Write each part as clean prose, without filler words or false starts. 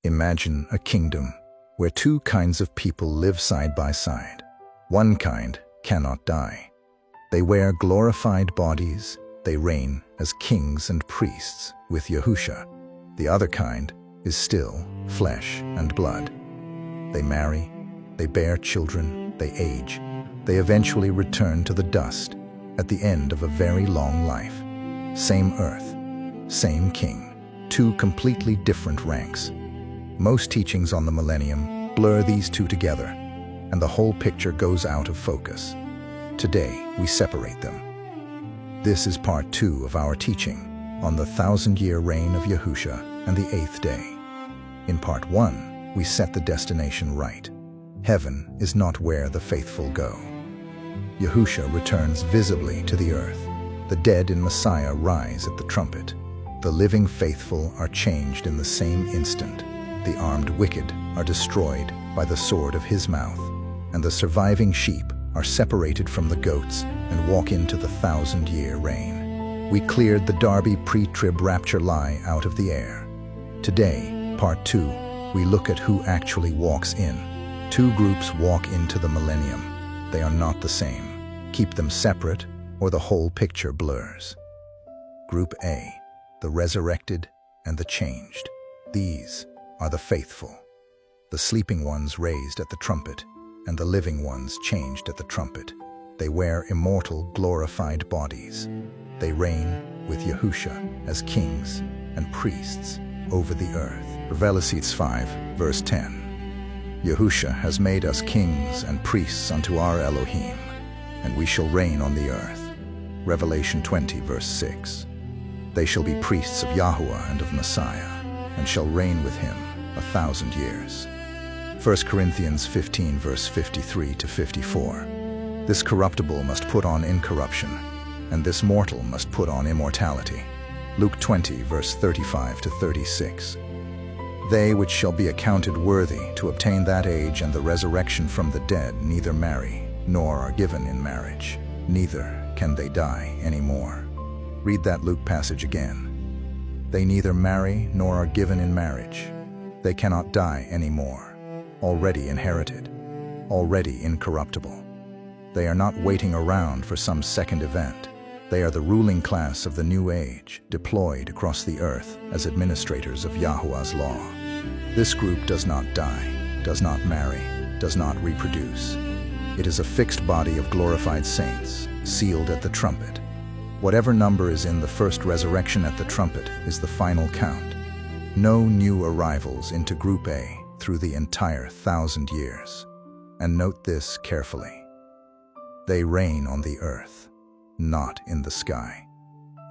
Imagine a kingdom where two kinds of people live side by side. One kind cannot die. They wear glorified bodies. They reign as kings and priests with Yahusha. The other kind is still flesh and blood. They marry, they bear children, they age. They eventually return to the dust at the end of a very long life. Same earth, same king, two completely different ranks. Most teachings on the millennium blur these two together, and the whole picture goes out of focus. Today, we separate them. This is part 2 of our teaching on the 1,000-year reign of Yahusha and the 8th day. In part 1, we set the destination right. Heaven is not where the faithful go. Yahusha returns visibly to the earth. The dead in Messiah rise at the trumpet. The living faithful are changed in the same instant. The armed wicked are destroyed by the sword of his mouth, and the surviving sheep are separated from the goats and walk into the 1,000-year reign. We cleared the Darby pre-trib rapture lie out of the air. Today, part 2, we look at who actually walks in. Two groups walk into the millennium. They are not the same. Keep them separate, or the whole picture blurs. Group A, the resurrected and the changed. These are the faithful. The sleeping ones raised at the trumpet, and the living ones changed at the trumpet. They wear immortal, glorified bodies. They reign with Yahusha as kings and priests over the earth. Revelation 5, verse 10. Yahusha has made us kings and priests unto our Elohim, and we shall reign on the earth. Revelation 20, verse 6. They shall be priests of Yahuwah and of Messiah, and shall reign with him 1,000 years. 1 Corinthians 15, verse 53 to 54. This corruptible must put on incorruption, and this mortal must put on immortality. Luke 20, verse 35 to 36. They which shall be accounted worthy to obtain that age and the resurrection from the dead neither marry, nor are given in marriage, neither can they die any more. Read that Luke passage again. They neither marry nor are given in marriage. They cannot die any more. Already inherited, already incorruptible. They are not waiting around for some second event. They are the ruling class of the new age, deployed across the earth as administrators of Yahuwah's law. This group does not die, does not marry, does not reproduce. It is a fixed body of glorified saints, sealed at the trumpet. Whatever number is in the first resurrection at the trumpet is the final count. No new arrivals into Group A through the entire 1,000 years. And note this carefully. They reign on the earth, not in the sky.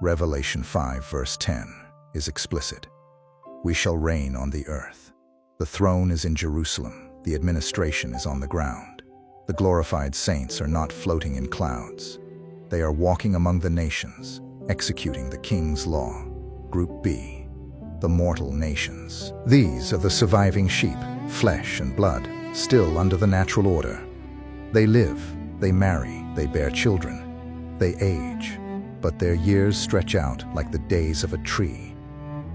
Revelation 5, verse 10 is explicit. We shall reign on the earth. The throne is in Jerusalem. The administration is on the ground. The glorified saints are not floating in clouds. They are walking among the nations, executing the king's law. Group B, the mortal nations. These are the surviving sheep, flesh and blood, still under the natural order. They live, they marry, they bear children. They age, but their years stretch out like the days of a tree.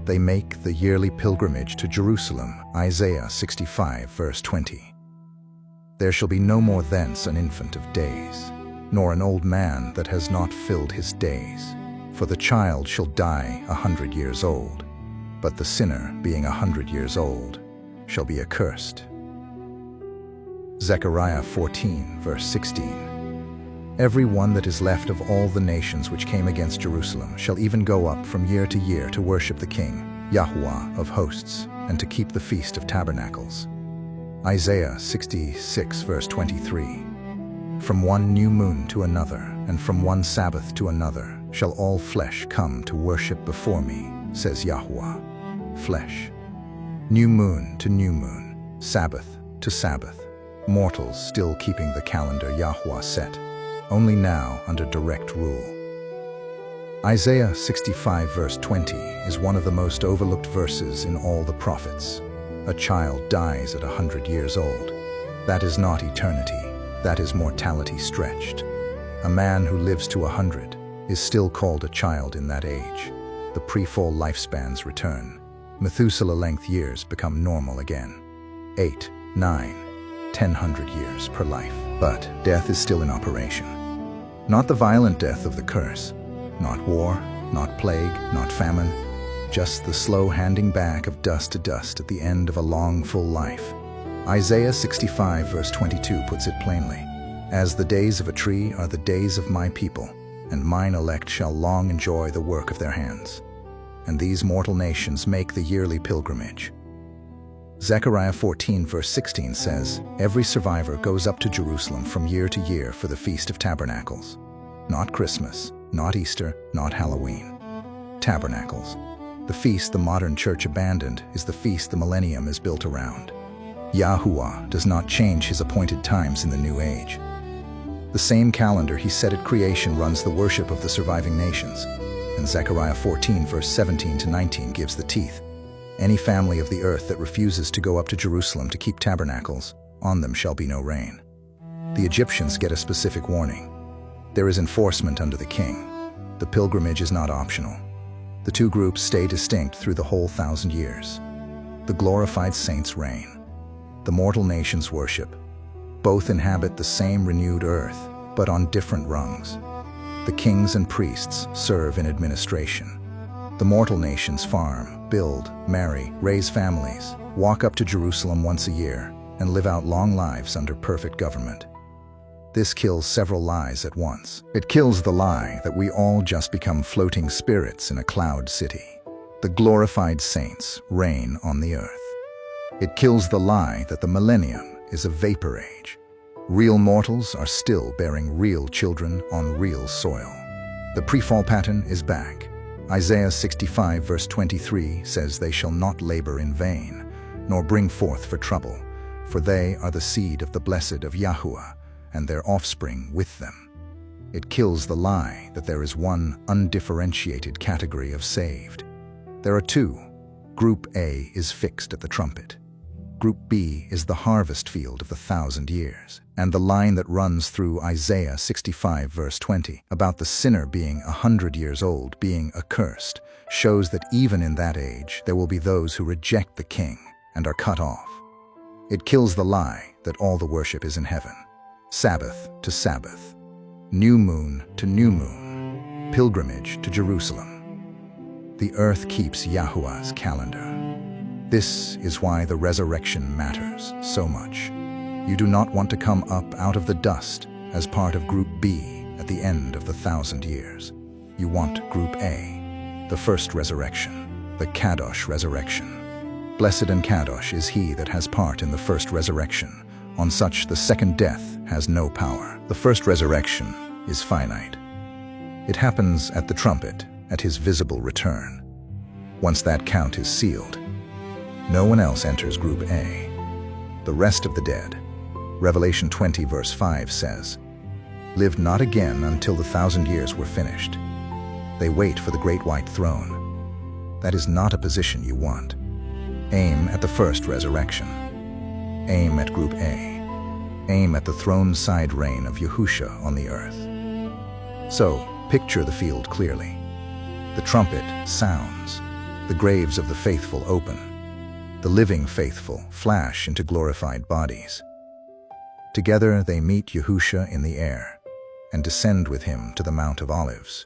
They make the yearly pilgrimage to Jerusalem, Isaiah 65, verse 20. There shall be no more thence an infant of days, nor an old man that has not filled his days. For the child shall die 100 years old, but the sinner, being 100 years old, shall be accursed. Zechariah 14, verse 16. Every one that is left of all the nations which came against Jerusalem shall even go up from year to year to worship the King, Yahuwah of hosts, and to keep the Feast of Tabernacles. Isaiah 66, verse 23. From one new moon to another, and from one Sabbath to another, shall all flesh come to worship before me, says Yahuwah. Flesh. New moon to new moon, Sabbath to Sabbath. Mortals still keeping the calendar Yahuwah set, only now under direct rule. Isaiah 65, verse 20 is one of the most overlooked verses in all the prophets. A child dies at 100 years old. That is not eternity. That is mortality stretched. A man who lives to 100 is still called a child in that age. The pre-fall lifespans return. Methuselah-length years become normal again. 8, 9, 10 years per life. But death is still in operation. Not the violent death of the curse, not war, not plague, not famine, just the slow handing back of dust to dust at the end of a long, full life. Isaiah 65 verse 22 puts it plainly, "As the days of a tree are the days of my people, and mine elect shall long enjoy the work of their hands. And these mortal nations make the yearly pilgrimage." Zechariah 14 verse 16 says, "Every survivor goes up to Jerusalem from year to year for the Feast of Tabernacles." Not Christmas, not Easter, not Halloween. Tabernacles. The feast the modern church abandoned is the feast the millennium is built around. Yahuwah does not change his appointed times in the new age. The same calendar he set at creation runs the worship of the surviving nations, and Zechariah 14 verse 17 to 19 gives the teeth. "Any family of the earth that refuses to go up to Jerusalem to keep tabernacles, on them shall be no rain." The Egyptians get a specific warning. There is enforcement under the king. The pilgrimage is not optional. The two groups stay distinct through the whole 1,000 years. The glorified saints reign. The mortal nations worship. Both inhabit the same renewed earth, but on different rungs. The kings and priests serve in administration. The mortal nations farm, build, marry, raise families, walk up to Jerusalem once a year, and live out long lives under perfect government. This kills several lies at once. It kills the lie that we all just become floating spirits in a cloud city. The glorified saints reign on the earth. It kills the lie that the millennium is a vapor age. Real mortals are still bearing real children on real soil. The pre-fall pattern is back. Isaiah 65 verse 23 says, "They shall not labor in vain, nor bring forth for trouble, for they are the seed of the blessed of Yahuwah, and their offspring with them." It kills the lie that there is one undifferentiated category of saved. There are two. Group A is fixed at the trumpet. Group B is the harvest field of the 1,000 years. And the line that runs through Isaiah 65 verse 20 about the sinner being 100 years old, being accursed, shows that even in that age there will be those who reject the king and are cut off. It kills the lie that all the worship is in heaven. Sabbath to Sabbath, new moon to new moon, pilgrimage to Jerusalem. The earth keeps Yahuwah's calendar. This is why the resurrection matters so much. You do not want to come up out of the dust as part of Group B at the end of the 1,000 years. You want Group A, the first resurrection, the Kadosh resurrection. Blessed and Kadosh is he that has part in the first resurrection. On such the second death has no power. The first resurrection is finite. It happens at the trumpet, at his visible return. Once that count is sealed, no one else enters Group A. The rest of the dead, Revelation 20 verse 5 says, lived not again until the 1,000 years were finished. They wait for the great white throne. That is not a position you want. Aim at the first resurrection. Aim at Group A. Aim at the throne-side reign of Yahusha on the earth. So, picture the field clearly. The trumpet sounds. The graves of the faithful open. The living faithful flash into glorified bodies. Together they meet Yahusha in the air and descend with him to the Mount of Olives.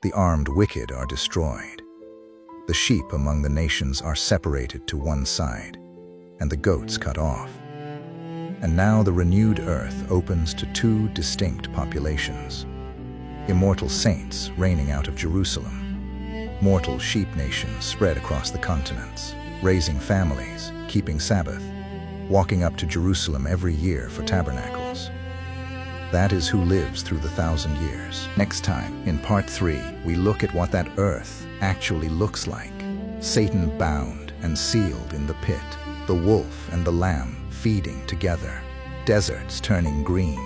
The armed wicked are destroyed. The sheep among the nations are separated to one side, and the goats cut off. And now the renewed earth opens to two distinct populations. Immortal saints reigning out of Jerusalem. Mortal sheep nations spread across the continents, raising families, keeping Sabbath, walking up to Jerusalem every year for tabernacles. That is who lives through the 1,000 years. Next time, in part 3, we look at what that earth actually looks like. Satan bound and sealed in the pit. The wolf and the lamb feeding together. Deserts turning green.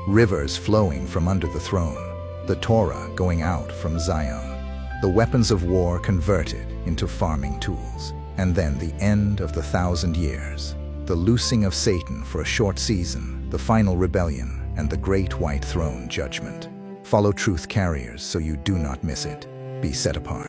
Rivers flowing from under the throne. The Torah going out from Zion. The weapons of war converted into farming tools. And then the end of the 1,000 years. The loosing of Satan for a short season. The final rebellion and the great white throne judgment. Follow truth carriers so you do not miss it. Be set apart.